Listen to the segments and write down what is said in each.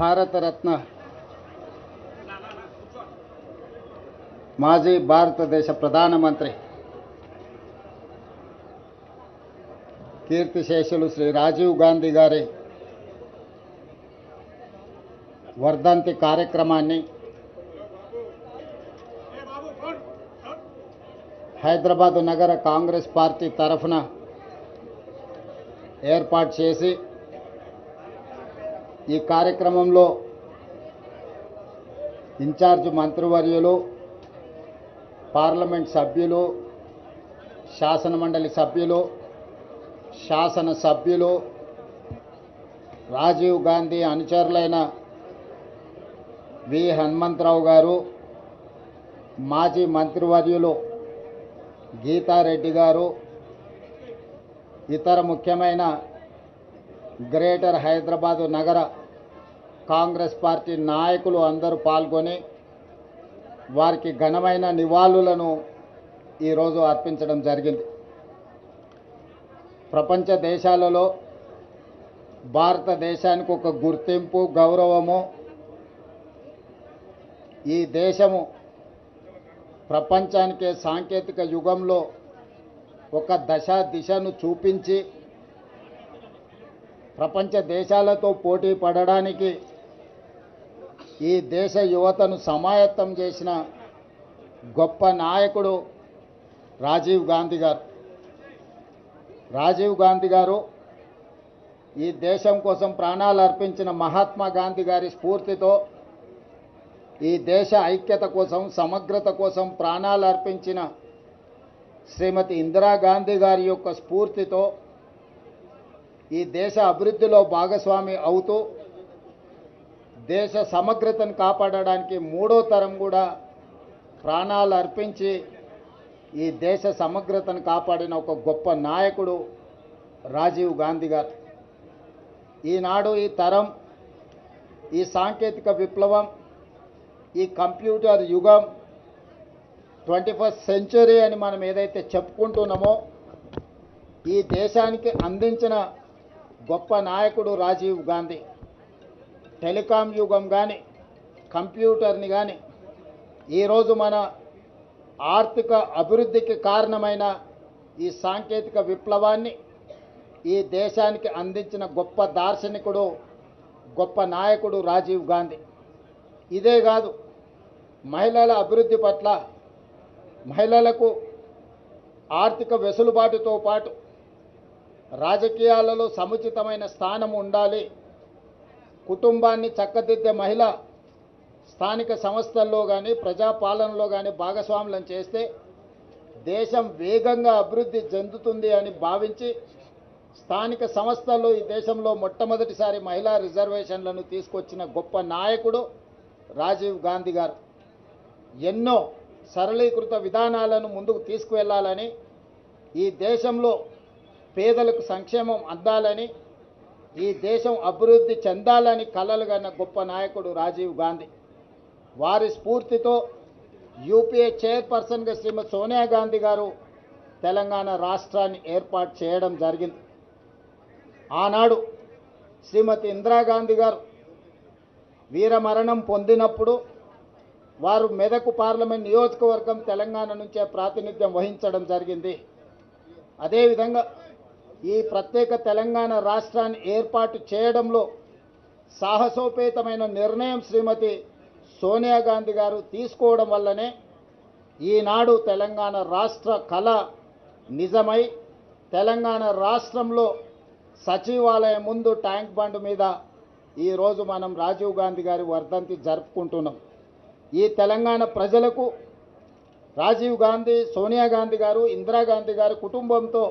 భారతరత్న మాజీ భారతదేశ ప్రధానమంత్రి కీర్తిశేషులు శ్రీ రాజీవ్ గాంధీ గారి వర్ధంతి కార్యక్రమాన్ని హైదరాబాద్ నగర కాంగ్రెస్ పార్టీ తరఫున ఏర్పాటు చేసి ఈ కార్యక్రమంలో ఇన్ఛార్జ్ మంత్రివర్యులు, పార్లమెంట్ సభ్యులు, శాసనమండలి సభ్యులు, శాసనసభ్యులు, రాజీవ్ గాంధీ అనుచరులైన వి హనుమంతరావు గారు, మాజీ మంత్రివర్యులు గీతారెడ్డి గారు, ఇతర ముఖ్యమైన గ్రేటర్ హైదరాబాద్ నగర కాంగ్రెస్ పార్టీ నాయకులు అందరూ పాల్గొని వారికి ఘనమైన నివాళులను ఈరోజు అర్పించడం జరిగింది. ప్రపంచ దేశాలలో భారతదేశానికి ఒక గుర్తింపు, గౌరవము, ఈ దేశము ప్రపంచానికే సాంకేతిక యుగంలో ఒక దిశను చూపించి ప్రపంచ దేశాలతో పోటీ పడడానికి ఈ దేశ యువతను సమాయత్తం చేసిన గొప్ప నాయకుడు రాజీవ్ గాంధీ గారు. రాజీవ్ గాంధీ గారు ఈ దేశం కోసం ప్రాణాలు అర్పించిన మహాత్మా గాంధీ గారి స్ఫూర్తితో, ఈ దేశ ఐక్యత కోసం, సమగ్రత కోసం ప్రాణాలు అర్పించిన శ్రీమతి ఇందిరాగాంధీ గారి యొక్క స్ఫూర్తితో ఈ దేశ అభివృద్ధిలో భాగస్వామి అవుతూ దేశ సమగ్రతను కాపాడడానికి మూడో తరం కూడా ప్రాణాలు అర్పించి ఈ దేశ సమగ్రతను కాపాడిన ఒక గొప్ప నాయకుడు రాజీవ్ గాంధీ గారు. ఈనాడు ఈ తరం, ఈ సాంకేతిక విప్లవం, ఈ కంప్యూటర్ యుగం, 21st సెంచరీ అని మనం ఏదైతే చెప్పుకుంటున్నామో ఈ దేశానికి అందించిన గొప్ప నాయకుడు రాజీవ్ గాంధీ. టెలికాం యుగం కానీ, కంప్యూటర్ని కానీ, ఈరోజు మన ఆర్థిక అభివృద్ధికి కారణమైన ఈ సాంకేతిక విప్లవాన్ని ఈ దేశానికి అందించిన గొప్ప దార్శనికుడు, గొప్ప నాయకుడు రాజీవ్ గాంధీ. ఇదే కాదు, మహిళల అభివృద్ధి పట్ల, మహిళలకు ఆర్థిక వెసులుబాటుతో పాటు రాజకీయాలలో సముచితమైన స్థానం ఉండాలి, కుటుంబాన్ని చక్కదిద్దే మహిళ స్థానిక సంస్థల్లో కానీ ప్రజాపాలనలో కానీ భాగస్వాములను చేస్తే దేశం వేగంగా అభివృద్ధి చెందుతుంది అని భావించి స్థానిక సంస్థల్లో ఈ దేశంలో మొట్టమొదటిసారి మహిళా రిజర్వేషన్లను తీసుకొచ్చిన గొప్ప నాయకుడు రాజీవ్ గాంధీ గారు. ఎన్నో సరళీకృత విధానాలను ముందుకు తీసుకువెళ్లాలని, ఈ దేశంలో పేదలకు సంక్షేమం అందాలని, ఈ దేశం అభివృద్ధి చెందాలని కలలు కన్న గొప్ప నాయకుడు రాజీవ్ గాంధీ. వారి స్ఫూర్తితో యూపీఏ చైర్పర్సన్గా శ్రీమతి సోనియా గాంధీ గారు తెలంగాణ రాష్ట్రాన్ని ఏర్పాటు చేయడం జరిగింది. ఆనాడు శ్రీమతి ఇందిరాగాంధీ గారు వీరమరణం పొందినప్పుడు వారు మెదక్ పార్లమెంట్ నియోజకవర్గం తెలంగాణ నుంచే ప్రాతినిధ్యం వహించడం జరిగింది. అదేవిధంగా ఈ ప్రత్యేక తెలంగాణ రాష్ట్రాన్ని ఏర్పాటు చేయడంలో సాహసోపేతమైన నిర్ణయం శ్రీమతి సోనియా గాంధీ గారు తీసుకోవడం వల్లనే ఈనాడు తెలంగాణ రాష్ట్ర కళ నిజమై తెలంగాణ రాష్ట్రంలో సచివాలయం ముందు ట్యాంక్ బండ్ మీద ఈరోజు మనం రాజీవ్ గాంధీ గారి వర్ధంతి జరుపుకుంటున్నాం. ఈ తెలంగాణ ప్రజలకు రాజీవ్ గాంధీ, సోనియా గాంధీ గారు, ఇందిరాగాంధీ గారి కుటుంబంతో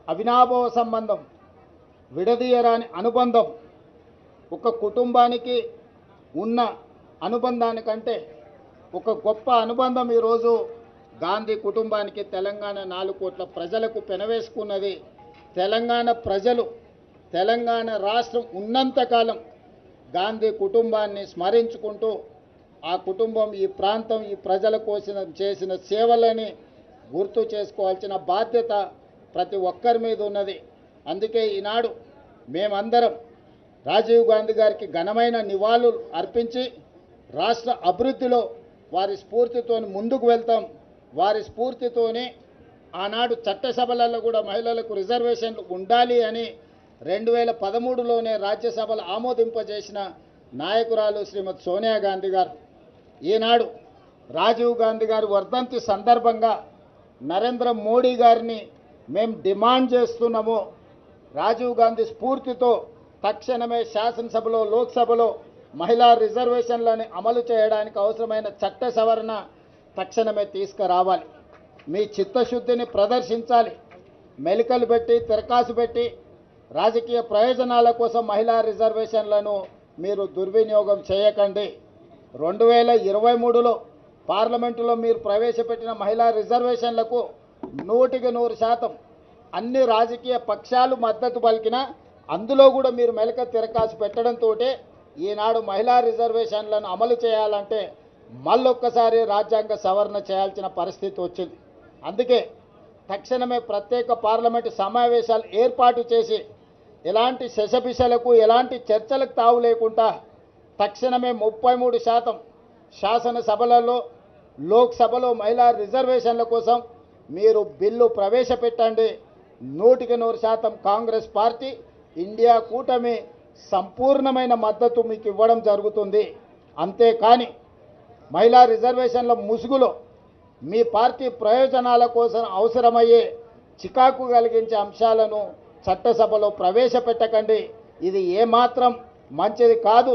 అవినాభావ సంబంధం, విడదీయరాని అనుబంధం. ఒక కుటుంబానికి ఉన్న అనుబంధానికంటే ఒక గొప్ప అనుబంధం ఈరోజు గాంధీ కుటుంబానికి, తెలంగాణ 4 కోట్ల ప్రజలకు పెనవేసుకున్నది. తెలంగాణ ప్రజలు, తెలంగాణ రాష్ట్రం ఉన్నంతకాలం గాంధీ కుటుంబాన్ని స్మరించుకుంటూ ఆ కుటుంబం, ఈ ప్రాంతం, ఈ ప్రజల కోసం చేసిన సేవలని గుర్తు చేసుకోవాల్సిన బాధ్యత ప్రతి ఒక్కరి మీద ఉన్నది. అందుకే ఈనాడు మేమందరం రాజీవ్ గాంధీ గారికి ఘనమైన నివాళులు అర్పించి రాష్ట్ర అభివృద్ధిలో వారి స్ఫూర్తితో ముందుకు వెళ్తాం. వారి స్ఫూర్తితోనే ఆనాడు చట్టసభలలో కూడా మహిళలకు రిజర్వేషన్లు ఉండాలి అని 2013లోనే రాజ్యసభలో ఆమోదింపజేసిన నాయకురాలు శ్రీమతి సోనియా గాంధీ గారు. ఈనాడు రాజీవ్ గాంధీ గారి వర్ధంతి సందర్భంగా నరేంద్ర మోడీ గారిని మేము డిమాండ్ చేస్తున్నాము. రాజీవ్ గాంధీ స్ఫూర్తితో తక్షణమే శాసనసభలో లోక్సభలో మహిళా రిజర్వేషన్లను అమలు చేయడానికి అవసరమైన చట్ట సవరణ తక్షణమే తీసుకురావాలి. మీ చిత్తశుద్ధిని ప్రదర్శించాలి. మెలికలు పెట్టి తిరకాసు పెట్టి రాజకీయ ప్రయోజనాల కోసం మహిళా రిజర్వేషన్లను మీరు దుర్వినియోగం చేయకండి. 2023లో పార్లమెంటులో మీరు ప్రవేశపెట్టిన మహిళా రిజర్వేషన్లకు 100% అన్ని రాజకీయ పక్షాలు మద్దతు పలికినా అందులో కూడా మీరు మెలక తిరకాసు పెట్టడంతో ఈనాడు మహిళా రిజర్వేషన్లను అమలు చేయాలంటే మళ్ళొక్కసారి రాజ్యాంగ సవరణ చేయాల్సిన పరిస్థితి వచ్చింది. అందుకే తక్షణమే ప్రత్యేక పార్లమెంటు సమావేశాలు ఏర్పాటు చేసి ఎలాంటి శశపిశలకు ఎలాంటి చర్చలకు తావు లేకుండా తక్షణమే 33% శాసనసభలలో లోక్సభలో మహిళా రిజర్వేషన్ల కోసం మీరు బిల్లు ప్రవేశపెట్టండి. 100% కాంగ్రెస్ పార్టీ ఇండియా కూటమి సంపూర్ణమైన మద్దతు మీకు ఇవ్వడం జరుగుతుంది. అంతేకాని మహిళా రిజర్వేషన్ల ముసుగులో మీ పార్టీ ప్రయోజనాల కోసం అవసరమయ్యే చికాకు కలిగించే అంశాలను చట్టసభలో ప్రవేశపెట్టకండి. ఇది ఏమాత్రం మంచిది కాదు.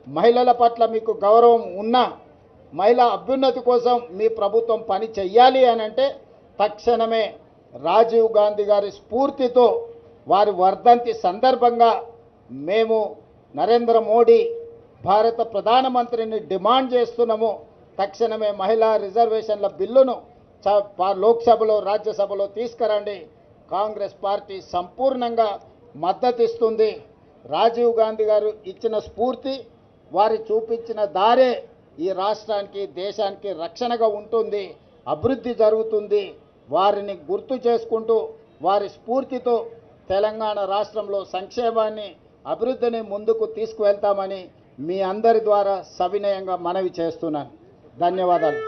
మహిళల పట్ల మీకు గౌరవం ఉన్నా మహిళా అభ్యున్నతి కోసం మీ ప్రభుత్వం పని చెయ్యాలి అని అంటే తక్షణమే రాజీవ్ గాంధీ గారి స్ఫూర్తితో వారి వర్ధంతి సందర్భంగా మేము నరేంద్ర మోడీ భారత ప్రధానమంత్రిని డిమాండ్ చేస్తున్నాము. తక్షణమే మహిళా రిజర్వేషన్ల బిల్లును లోక్సభలో రాజ్యసభలో తీసుకురండి. కాంగ్రెస్ పార్టీ సంపూర్ణంగా మద్దతిస్తుంది. రాజీవ్ గాంధీ గారు ఇచ్చిన స్ఫూర్తి వారి చూపించిన దారే ఈ రాష్ట్రానికి దేశానికి రక్షణగా ఉంటుంది. అభివృద్ధి జరుగుతుంది. వారిని గుర్తు చేసుకుంటూ వారి స్ఫూర్తితో తెలంగాణ రాష్ట్రంలో సంక్షేమాన్ని అభివృద్ధిని ముందుకు తీసుకువెళ్తామని మీ అందరి ద్వారా సవినయంగా మనవి చేస్తున్నాను. ధన్యవాదాలు.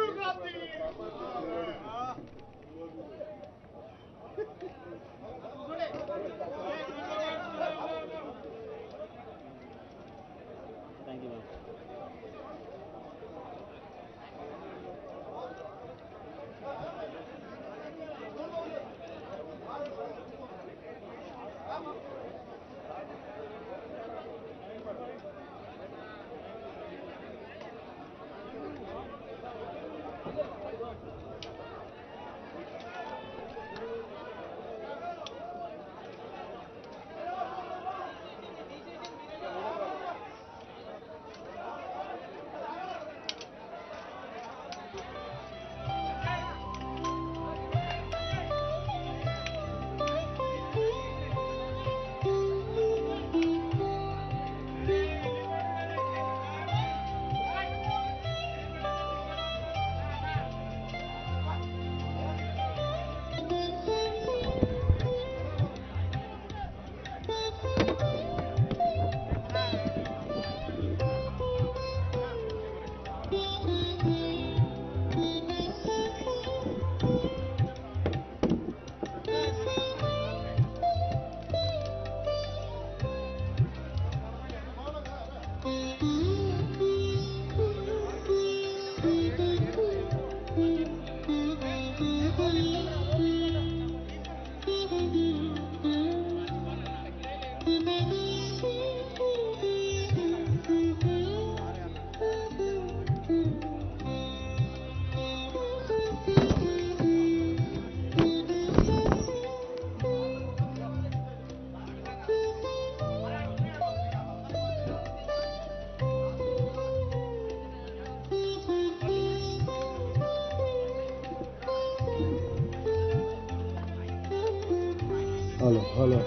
హలో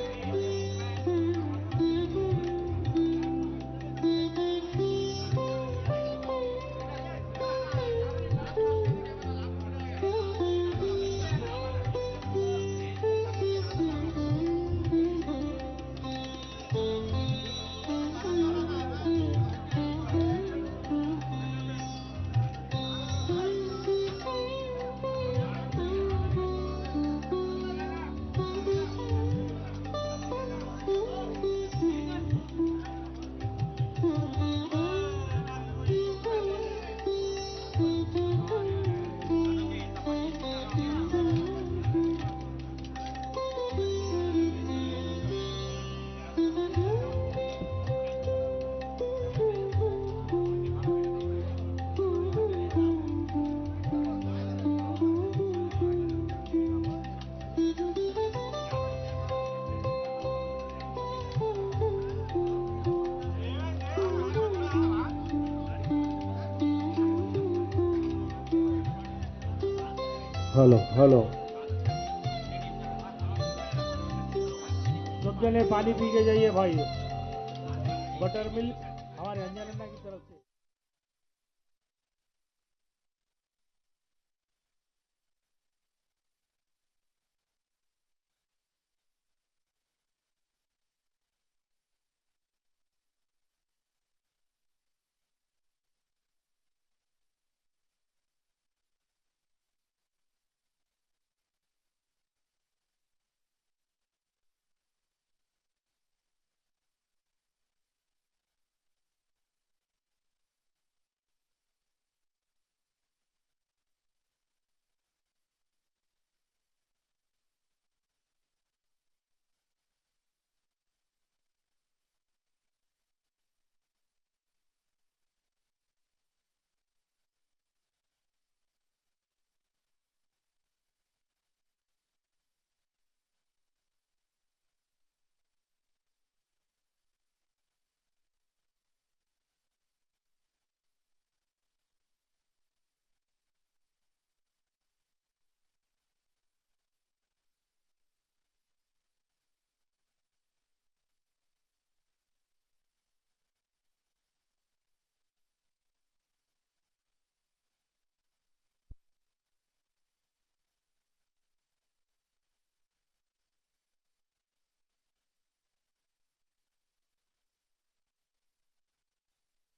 हेलो हेलो सब जने पानी पी के जाइए भाई। बटर मिल्क हमारे अंजन अन्ना की तरफ से।